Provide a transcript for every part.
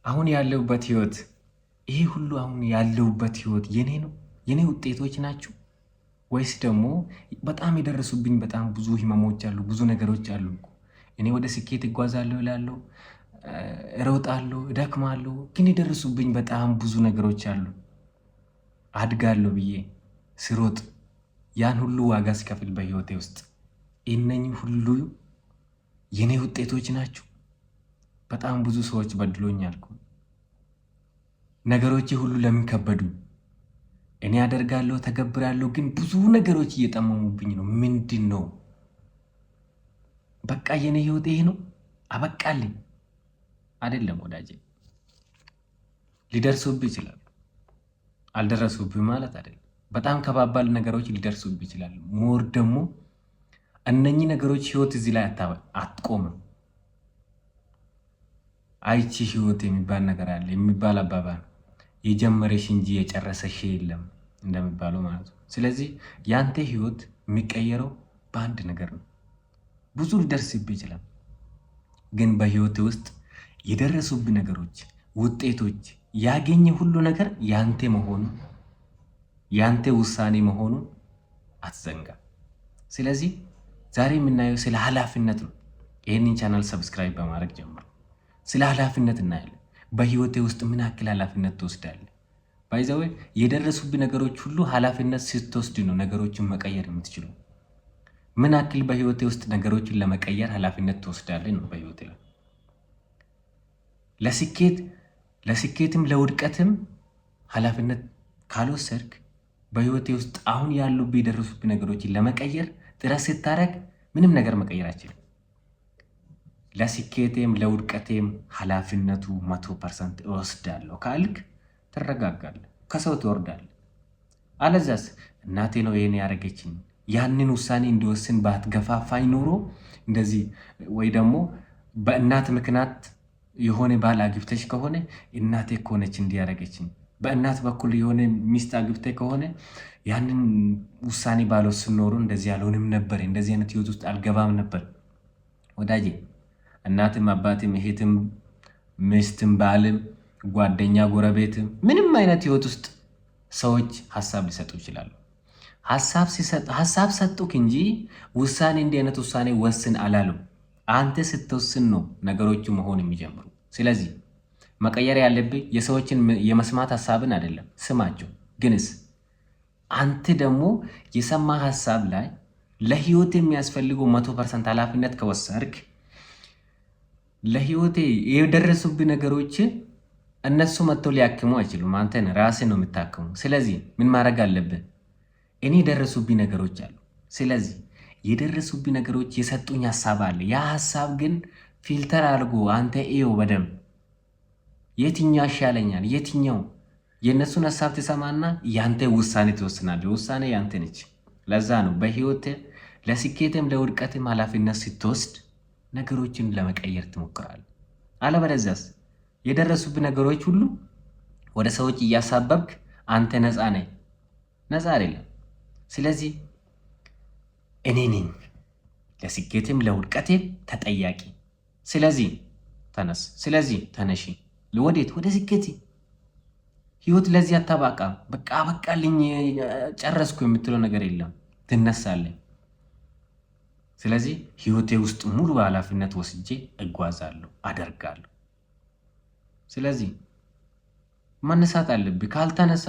አሁን ያለሁበት ህይወት ይሄ ሁሉ አሁን ያለሁበት ህይወት የኔ ነው? የኔ ውጤቶች ናቸው? ወይስ ደግሞ በጣም የደረሱብኝ በጣም ብዙ ህመሞች አሉ፣ ብዙ ነገሮች አሉ እኮ። እኔ ወደ ስኬት እጓዛለሁ እላለሁ፣ እሮጣለሁ፣ እደክማለሁ፣ ግን የደረሱብኝ በጣም ብዙ ነገሮች አሉ። አድጋለሁ ብዬ ስሮጥ ያን ሁሉ ዋጋ ሲከፍል በህይወቴ ውስጥ እነኚህ ሁሉ የኔ ውጤቶች ናቸው? በጣም ብዙ ሰዎች በድሎኛል እኮ። ነገሮቼ ሁሉ ለምን ከበዱኝ? እኔ አደርጋለሁ ተገብራለሁ፣ ግን ብዙ ነገሮች እየጠመሙብኝ ነው። ምንድን ነው? በቃ የኔ ህይወት ይሄ ነው አበቃልኝ? አይደለም ወዳጄ፣ ሊደርሱብህ ይችላሉ። አልደረሱብህ ማለት አይደለም። በጣም ከባባል ነገሮች ሊደርሱብህ ይችላሉ። ሞር ደግሞ እነኚህ ነገሮች ህይወት እዚህ ላይ አትቆምም። አይቺ ህይወት የሚባል ነገር አለ፣ የሚባል አባባል የጀመረሽ እንጂ የጨረሰሽ የለም እንደሚባለው ማለት ነው። ስለዚህ ያንተ ህይወት የሚቀየረው በአንድ ነገር ነው። ብዙ ሊደርስብህ ይችላል፣ ግን በህይወት ውስጥ የደረሱብህ ነገሮች፣ ውጤቶች፣ ያገኘ ሁሉ ነገር ያንተ መሆኑ ያንተ ውሳኔ መሆኑ አትዘንጋ። ስለዚህ ዛሬ የምናየው ስለ ኃላፊነት ነው። ይህንን ቻናል ሰብስክራይብ በማድረግ ጀምሩ። ስለ ኃላፊነት እናያለን። በህይወቴ ውስጥ ምን ያክል ኃላፊነት ትወስዳለህ? ባይዘዌ የደረሱብህ ነገሮች ሁሉ ኃላፊነት ስትወስድ ነው ነገሮችን መቀየር የምትችለው። ምን ያክል በህይወቴ ውስጥ ነገሮችን ለመቀየር ኃላፊነት ትወስዳለህ ነው በህይወቴ ላይ። ለስኬትም ለውድቀትም ኃላፊነት ካልወሰድክ በህይወቴ ውስጥ አሁን ያሉብህ የደረሱብህ ነገሮችን ለመቀየር ጥረት ስታደርግ ምንም ነገር መቀየር አችልም። ለስኬቴም ለውድቀቴም ኃላፊነቱ 100% እወስዳለሁ ካልክ ትረጋጋለህ፣ ከሰው ትወርዳለህ። አለዛስ እናቴ ነው ይሄን ያደረገችኝ ያንን ውሳኔ እንዲወስን ባትገፋፋኝ ኖሮ እንደዚህ፣ ወይ ደግሞ በእናት ምክንያት የሆነ ባል አግብተሽ ከሆነ እናቴ እኮ ነች እንዲያደረገችኝ፣ በእናት በኩል የሆነ ሚስት አግብተ ከሆነ ያንን ውሳኔ ባልወስን ኖሮ እንደዚህ አልሆንም ነበር፣ እንደዚህ አይነት ህይወት ውስጥ አልገባም ነበር። ወዳጄ እናትም አባትም እህትም ሚስትም ባልም ጓደኛ ጎረቤትም ምንም አይነት ህይወት ውስጥ ሰዎች ሀሳብ ሊሰጡ ይችላሉ። ሀሳብ ሰጡክ እንጂ ውሳኔ እንዲህ አይነት ውሳኔ ወስን አላሉ። አንተ ስትወስን ነው ነገሮቹ መሆን የሚጀምሩ። ስለዚህ መቀየር ያለብህ የሰዎችን የመስማት ሀሳብን አይደለም፣ ስማቸው። ግንስ አንተ ደግሞ የሰማ ሀሳብ ላይ ለህይወት የሚያስፈልገው 100% ኃላፊነት ከወሰድክ ለህይወቴ የደረሱብህ ነገሮች እነሱ መጥተው ሊያክሙ አይችሉም። አንተን ራስህ ነው የምታክሙ። ስለዚህ ምን ማድረግ አለብህ? እኔ የደረሱብኝ ነገሮች አሉ። ስለዚህ የደረሱብኝ ነገሮች የሰጡኝ ሀሳብ አለ። ያ ሀሳብ ግን ፊልተር አድርጎ አንተ ኤው በደንብ የትኛው ይሻለኛል፣ የትኛው የእነሱን ሀሳብ ትሰማና ያንተ ውሳኔ ትወስናለህ። ውሳኔ ያንተ ነች። ለዛ ነው በህይወት ለስኬትም ለውድቀትም ኃላፊነት ስትወስድ ነገሮችን ለመቀየር ትሞክራለህ። አለበለዚያስ የደረሱብህ ነገሮች ሁሉ ወደ ሰዎች እያሳበብክ አንተ ነፃ ነህ። ነፃ አይደለም። ስለዚህ እኔ ነኝ ለስኬትም ለውድቀትም ተጠያቂ። ስለዚህ ተነስ፣ ስለዚህ ተነሺ። ወዴት? ወደ ስኬት። ህይወት ለዚህ አታባቃም። በቃ በቃልኝ ጨረስኩ የምትለው ነገር የለም። ትነሳለህ። ስለዚህ ህይወቴ ውስጥ ሙሉ ኃላፊነት ወስጄ እጓዛለሁ፣ አደርጋለሁ። ስለዚህ መነሳት አለብህ። ካልተነሳ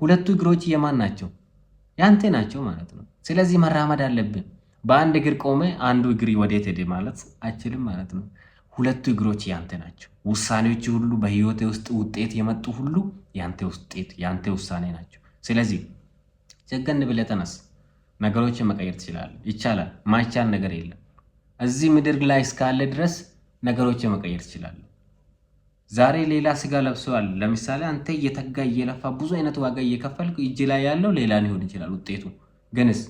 ሁለቱ እግሮች የማን ናቸው? ያንተ ናቸው ማለት ነው። ስለዚህ መራመድ አለብህ። በአንድ እግር ቆመ አንዱ እግር ወዴት ሄደ ማለት አይችልም ማለት ነው። ሁለቱ እግሮች ያንተ ናቸው። ውሳኔዎች ሁሉ በህይወቴ ውስጥ ውጤት የመጡ ሁሉ ያንተ ውጤት፣ ያንተ ውሳኔ ናቸው። ስለዚህ ጀገን ብለህ ተነስ። ነገሮችን መቀየር ትችላለህ። ይቻላል። ማይቻል ነገር የለም። እዚህ ምድር ላይ እስካለ ድረስ ነገሮችን መቀየር ትችላለህ። ዛሬ ሌላ ስጋ ለብሰዋል። ለምሳሌ አንተ እየተጋ እየለፋ ብዙ አይነት ዋጋ እየከፈልክ እጅ ላይ ያለው ሌላ ሊሆን ይችላል ውጤቱ። ግንስ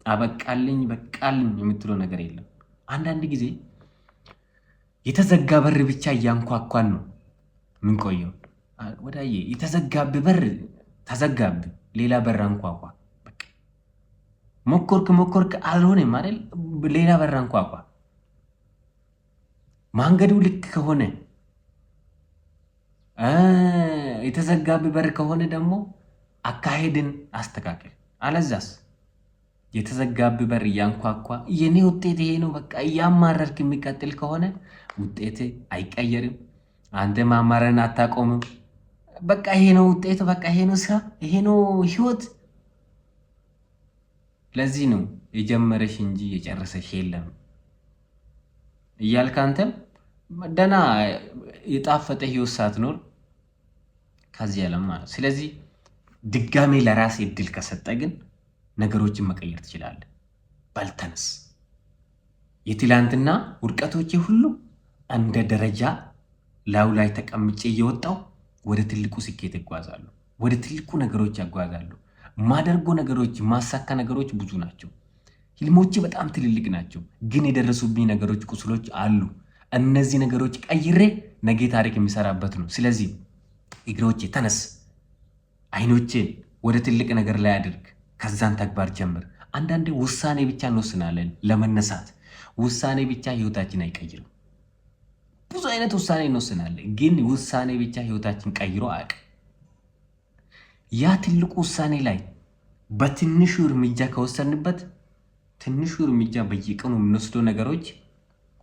አበቃልኝ በቃልኝ የምትለው ነገር የለም። አንዳንድ ጊዜ የተዘጋ በር ብቻ እያንኳኳን ነው ምን ቆየው። ወዳዬ የተዘጋብህ በር ተዘጋብህ፣ ሌላ በር አንኳኳ። በቃ ሞከርክ አልሆነም አይደል? ሌላ በር አንኳኳ። መንገዱ ልክ ከሆነ የተዘጋብ በር ከሆነ ደግሞ አካሄድን አስተካክል። አለዛስ የተዘጋብ በር እያንኳኳ የኔ ውጤት ይሄ ነው በቃ እያማረርክ የሚቀጥል ከሆነ ውጤት አይቀየርም። አንተ ማማረርን አታቆምም። በቃ ይሄ ነው ውጤት፣ በቃ ይሄ ነው ስራ፣ ይሄ ነው ህይወት። ለዚህ ነው የጀመረሽ እንጂ የጨረሰሽ የለም እያልክ አንተም ደህና የጣፈጠ ህይወት ሳትኖር ከዚህ ዓለም ማለት። ስለዚህ ድጋሜ ለራስ እድል ከሰጠ ግን ነገሮችን መቀየር ትችላለህ። በልተንስ የትላንትና ውድቀቶቼ ሁሉ እንደ ደረጃ ላዩ ላይ ተቀምጬ እየወጣው ወደ ትልቁ ስኬት ይጓዛሉ፣ ወደ ትልቁ ነገሮች ያጓዛሉ። ማደርጎ ነገሮች ማሳካ ነገሮች ብዙ ናቸው። ህልሞቼ በጣም ትልልቅ ናቸው፣ ግን የደረሱብኝ ነገሮች ቁስሎች አሉ። እነዚህ ነገሮች ቀይሬ ነገ ታሪክ የሚሰራበት ነው። ስለዚህ እግሮቼ ተነስ፣ አይኖቼን ወደ ትልቅ ነገር ላይ አድርግ፣ ከዛን ተግባር ጀምር። አንዳንዴ ውሳኔ ብቻ እንወስናለን ለመነሳት። ውሳኔ ብቻ ህይወታችን አይቀይርም። ብዙ አይነት ውሳኔ እንወስናለን፣ ግን ውሳኔ ብቻ ህይወታችን ቀይሮ አያውቅም። ያ ትልቁ ውሳኔ ላይ በትንሹ እርምጃ ከወሰንበት ትንሹ እርምጃ በየቀኑ የምንወስደው ነገሮች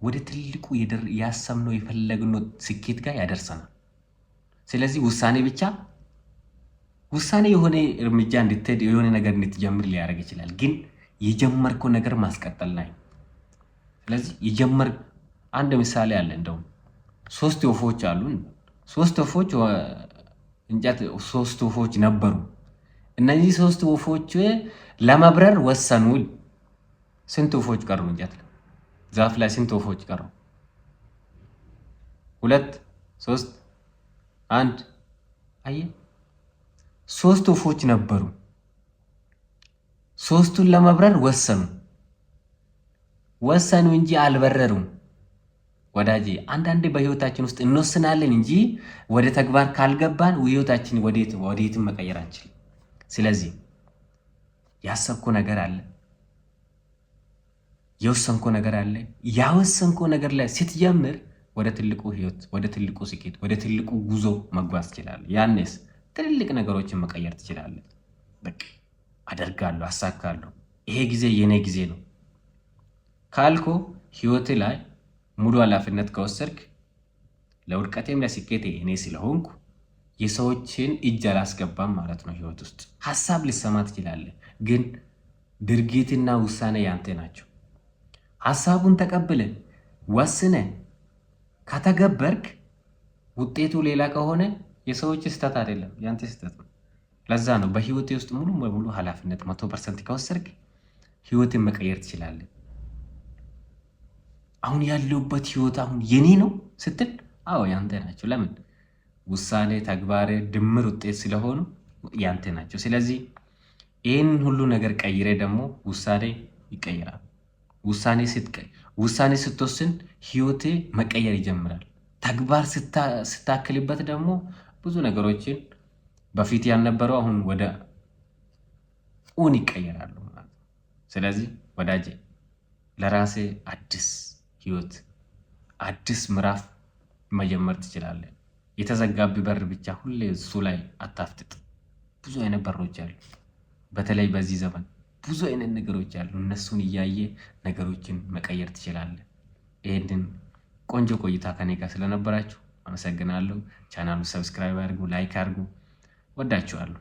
ወደ ትልቁ ያሰብነው የፈለግነው ስኬት ጋር ያደርሰናል። ስለዚህ ውሳኔ የሆነ እርምጃ እንድትሄድ የሆነ ነገር እንድትጀምር ሊያደርግ ይችላል፣ ግን የጀመርከው ነገር ማስቀጠል ላይ። ስለዚህ አንድ ምሳሌ አለ። እንደውም 3 ወፎች አሉ። 3 ወፎች እንጨት 3 ወፎች ነበሩ። እነዚህ 3 ወፎች ለመብረር ወሰኑ። ስንት ወፎች ቀሩ? እንጨት ዛፍ ላይ ስንት ወፎች ቀሩ? 2 3 1 አየህ፣ 3 ወፎች ነበሩ። 3ቱን ለመብረር ወሰኑ እንጂ አልበረሩም። ወዳጄ አንዳንዴ በህይወታችን ውስጥ እንወስናለን እንጂ ወደ ተግባር ካልገባን ህይወታችን ወዴትም መቀየር አንችልም። ስለዚህ ያሰብኮ ነገር አለ፣ የወሰንኮ ነገር አለ። ያወሰንኮ ነገር ላይ ስትጀምር ወደ ትልቁ ህይወት፣ ወደ ትልቁ ስኬት፣ ወደ ትልቁ ጉዞ መጓዝ ትችላለህ። ያኔስ ትልልቅ ነገሮችን መቀየር ትችላለህ። በቃ አደርጋለሁ፣ አሳካለሁ፣ ይሄ ጊዜ የኔ ጊዜ ነው ካልኮ ህይወት ላይ ሙሉ ኃላፊነት ከወሰድክ ለውድቀቴም ለስኬቴ እኔ ስለሆንኩ የሰዎችን እጅ አላስገባም ማለት ነው። ህይወት ውስጥ ሀሳብ ሊሰማ ትችላለህ፣ ግን ድርጊትና ውሳኔ ያንተ ናቸው። ሀሳቡን ተቀብለ ወስነ ከተገበርክ ውጤቱ ሌላ ከሆነ የሰዎች ስህተት አይደለም፣ ያንተ ስህተት ነው። ለዛ ነው በህይወቴ ውስጥ ሙሉ በሙሉ ኃላፊነት 100% ከወሰድክ ህይወትን መቀየር ትችላለህ። አሁን ያለውበት ህይወት አሁን የኔ ነው ስትል፣ አዎ ያንተ ናቸው። ለምን? ውሳኔ ተግባር ድምር ውጤት ስለሆኑ ያንተ ናቸው። ስለዚህ ይህን ሁሉ ነገር ቀይሬ ደግሞ ውሳኔ ይቀየራል። ውሳኔ ስትወስን ህይወቴ መቀየር ይጀምራል። ተግባር ስታክልበት ደግሞ ብዙ ነገሮችን በፊት ያልነበረው አሁን ወደ ኡን ይቀየራሉ ማለት ነው። ስለዚህ ወዳጄ ለራሴ አዲስ ህይወት አዲስ ምዕራፍ መጀመር ትችላለህ። የተዘጋቢ በር ብቻ ሁሌ እሱ ላይ አታፍጥጥ። ብዙ አይነት በሮች አሉ። በተለይ በዚህ ዘመን ብዙ አይነት ነገሮች አሉ። እነሱን እያየ ነገሮችን መቀየር ትችላለህ። ይሄንን ቆንጆ ቆይታ ከኔ ጋር ስለነበራችሁ አመሰግናለሁ። ቻናሉ ሰብስክራይብ አድርጉ፣ ላይክ አድርጉ። ወዳችኋለሁ።